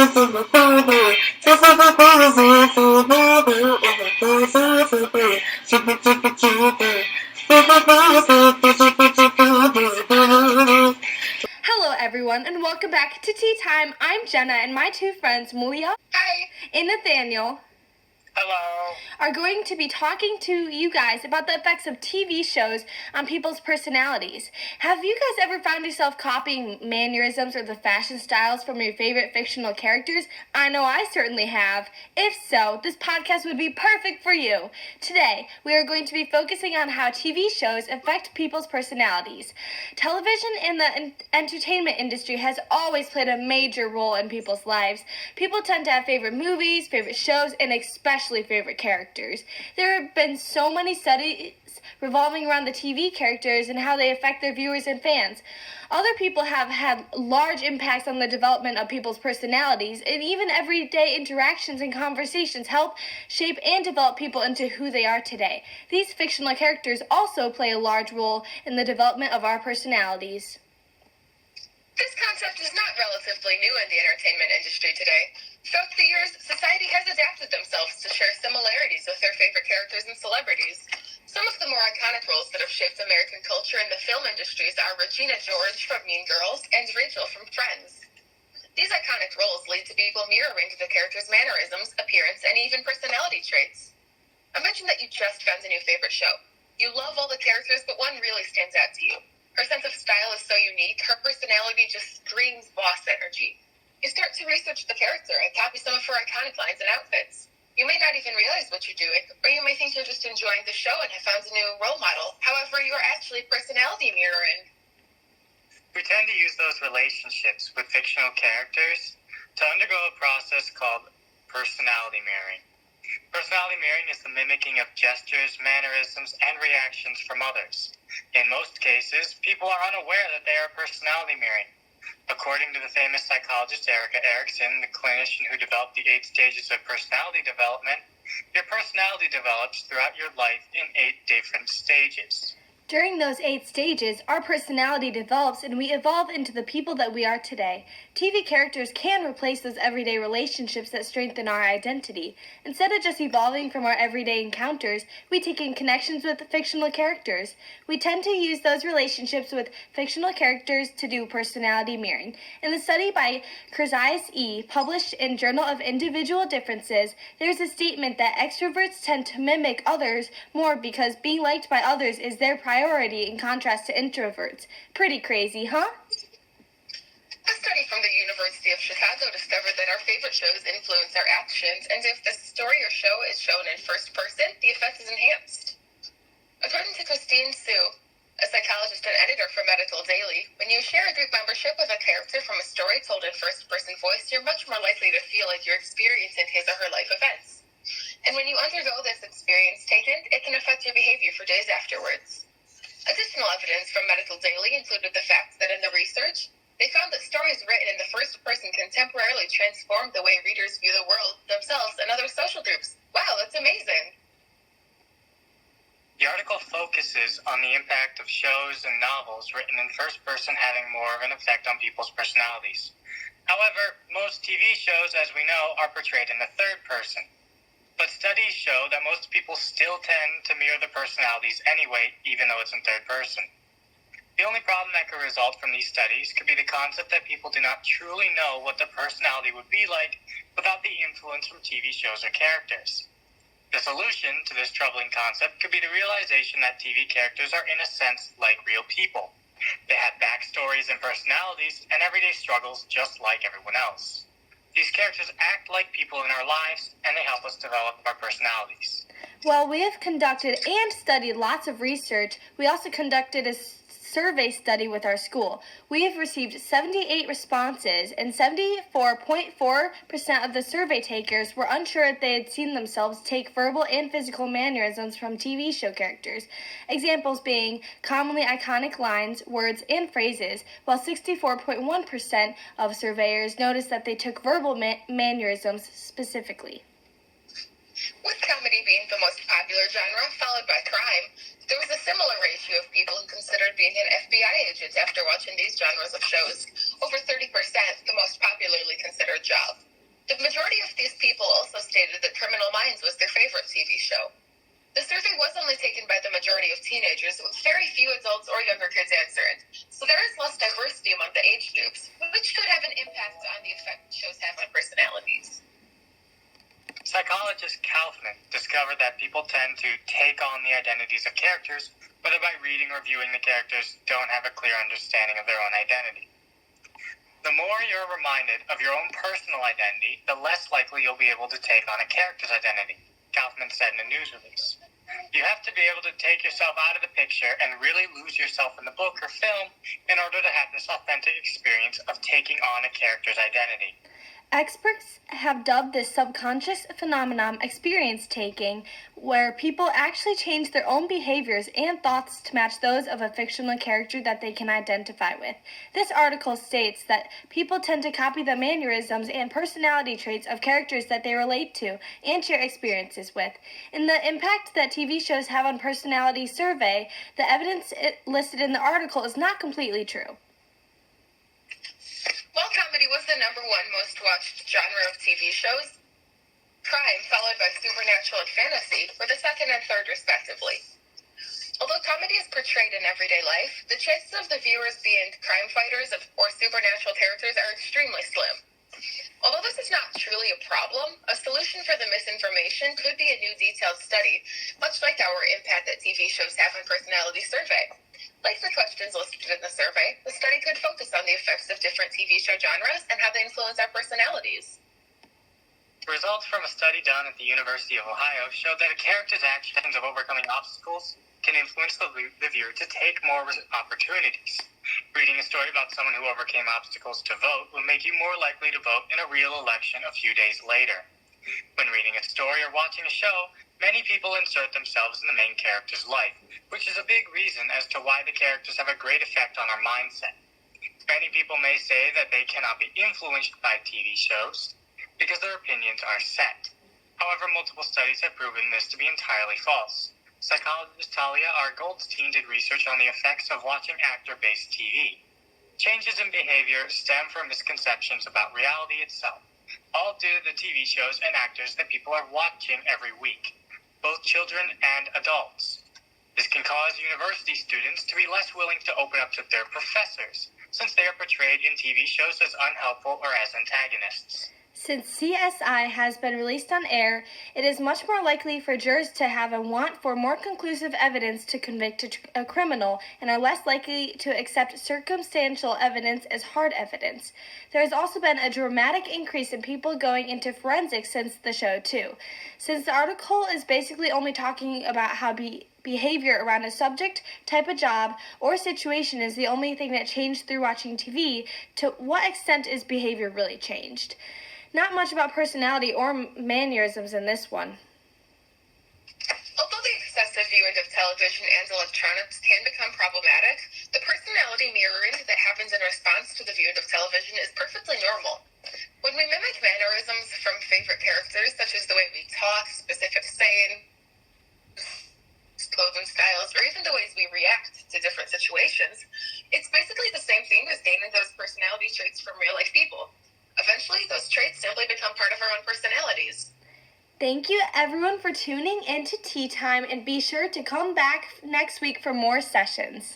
Hello, everyone, and welcome back to Tea Time. I'm Jenna, and my two friends, Malia Hi. and Nathaniel, Hello. are going to be talking to you guys about the effects of TV shows on people's personalities. Have you guys ever found yourself copying mannerisms or the fashion styles from your favorite fictional characters? I know I certainly have. If so, this podcast would be perfect for you. Today, we are going to be focusing on how TV shows affect people's personalities. Television and the entertainment industry has always played a major role in people's lives. People tend to have favorite movies, favorite shows, and especially favorite characters. There have been so many studies revolving around the TV characters and how they affect their viewers and fans. Other people have had large impacts on the development of people's personalities, and even everyday interactions and conversations help shape and develop people into who they are today. These fictional characters also play a large role in the development of our personalities. This concept is not relatively new in the entertainment industry today. Throughout the years, society has adapted themselves to share similarities with their favorite characters and celebrities. Some of the more iconic roles that have shaped American culture in the film industries are Regina George from Mean Girls and Rachel from Friends. These iconic roles lead to people mirroring the characters' mannerisms, appearance, and even personality traits. Imagine that you just found a new favorite show. You love all the characters, but one really stands out to you. Her sense of style is so unique, her personality just screams boss energy. You start to research the character and copy some of her iconic lines and outfits. You may not even realize what you're doing, or you may think you're just enjoying the show and have found a new role model. However, you're actually personality mirroring. We tend to use those relationships with fictional characters to undergo a process called personality mirroring. Personality mirroring is the mimicking of gestures, mannerisms, and reactions from others. In most cases, people are unaware that they are personality mirroring. According to the famous psychologist Erica Erickson, the clinician who developed the 8 stages of personality development, your personality develops throughout your life in 8 different stages. During those 8 stages, our personality develops and we evolve into the people that we are today. TV characters can replace those everyday relationships that strengthen our identity. Instead of just evolving from our everyday encounters, we take in connections with fictional characters. We tend to use those relationships with fictional characters to do personality mirroring. In the study by Curzais E., published in Journal of Individual Differences, there's a statement that extroverts tend to mimic others more because being liked by others is their priority in contrast to introverts. Pretty crazy, huh? A study from the University of Chicago discovered that our favorite shows influence our actions, and if the story or show is shown in first person, the effect is enhanced. According to Christine Sue, a psychologist and editor for Medical Daily, when you share a group membership with a character from a story told in first-person voice, you're much more likely to feel like you're experiencing his or her life events. And when you undergo this experience taken, it can affect your behavior for days afterwards. Additional evidence from Medical Daily included the fact that in the research, they found that stories written in the first person can temporarily transform the way readers view the world, themselves, and other social groups. Wow, that's amazing. The article focuses on the impact of shows and novels written in first person having more of an effect on people's personalities. However, most TV shows, as we know, are portrayed in the third person. But studies show that most people still tend to mirror their personalities anyway, even though it's in third person. The only problem that could result from these studies could be the concept that people do not truly know what their personality would be like without the influence from TV shows or characters. The solution to this troubling concept could be the realization that TV characters are in a sense like real people. They have backstories and personalities and everyday struggles just like everyone else. These characters act like people in our lives, and they help us develop our personalities. While we have conducted and studied lots of research, we also conducted a survey study with our school. We have received 78 responses, and 74.4% of the survey takers were unsure if they had seen themselves take verbal and physical mannerisms from TV show characters. Examples being commonly iconic lines, words, and phrases, while 64.1% of surveyors noticed that they took verbal mannerisms specifically. With comedy being the most popular genre, followed by crime, there was a similar ratio of people who considered being an FBI agent after watching these genres of shows. Over 30%, the most popularly considered job. The majority of these people also stated that Criminal Minds was their favorite TV show. The survey was only taken by the majority of teenagers, with very few adults or younger kids answering. So there is less diversity among the age groups, which could have an impact on the effect shows have on personalities. Psychologist Kaufman discovered that people tend to take on the identities of characters, whether by reading or viewing the characters don't have a clear understanding of their own identity. The more you're reminded of your own personal identity, the less likely you'll be able to take on a character's identity, Kaufman said in a news release. You have to be able to take yourself out of the picture and really lose yourself in the book or film in order to have this authentic experience of taking on a character's identity. Experts have dubbed this subconscious phenomenon experience taking, where people actually change their own behaviors and thoughts to match those of a fictional character that they can identify with. This article states that people tend to copy the mannerisms and personality traits of characters that they relate to and share experiences with. In the impact that TV shows have on personality survey, the evidence listed in the article is not completely true. While comedy was the #1 most watched genre of TV shows, crime, followed by supernatural and fantasy, were the second and third respectively. Although comedy is portrayed in everyday life, the chances of the viewers being crime fighters or supernatural characters are extremely slim. Although this is not truly a problem, a solution for the misinformation could be a new detailed study, much like our impact that TV shows have on personality survey. Like the questions listed in the survey, the study could focus on the effects of different TV show genres and how they influence our personalities. Results from a study done at the University of Ohio showed that a character's actions of overcoming obstacles can influence the viewer to take more opportunities. Reading a story about someone who overcame obstacles to vote will make you more likely to vote in a real election a few days later. When reading a story or watching a show, many people insert themselves in the main character's life, which is a big reason as to why the characters have a great effect on our mindset. Many people may say that they cannot be influenced by TV shows because their opinions are set. However, multiple studies have proven this to be entirely false. Psychologist Talia R. Goldstein did research on the effects of watching actor-based TV. Changes in behavior stem from misconceptions about reality itself, all due to the TV shows and actors that people are watching every week, both children and adults. This can cause university students to be less willing to open up to their professors, since they are portrayed in TV shows as unhelpful or as antagonists. Since CSI has been released on air, it is much more likely for jurors to have a want for more conclusive evidence to convict a criminal and are less likely to accept circumstantial evidence as hard evidence. There has also been a dramatic increase in people going into forensics since the show, too. Since the article is basically only talking about how behavior around a subject, type of job, or situation is the only thing that changed through watching TV, to what extent is behavior really changed? Not much about personality or mannerisms in this one. Although the excessive viewing of television and electronics can become problematic, the personality mirroring that happens in response to the viewing of television is perfectly normal. When we mimic mannerisms from favorite characters, such as the way we talk, specific saying, clothing styles, or even the ways we react to different situations, it's basically the same thing as gaining those personality traits from real-life people. Eventually, those traits simply become part of our own personalities. Thank you, everyone, for tuning in to Tea Time, and be sure to come back next week for more sessions.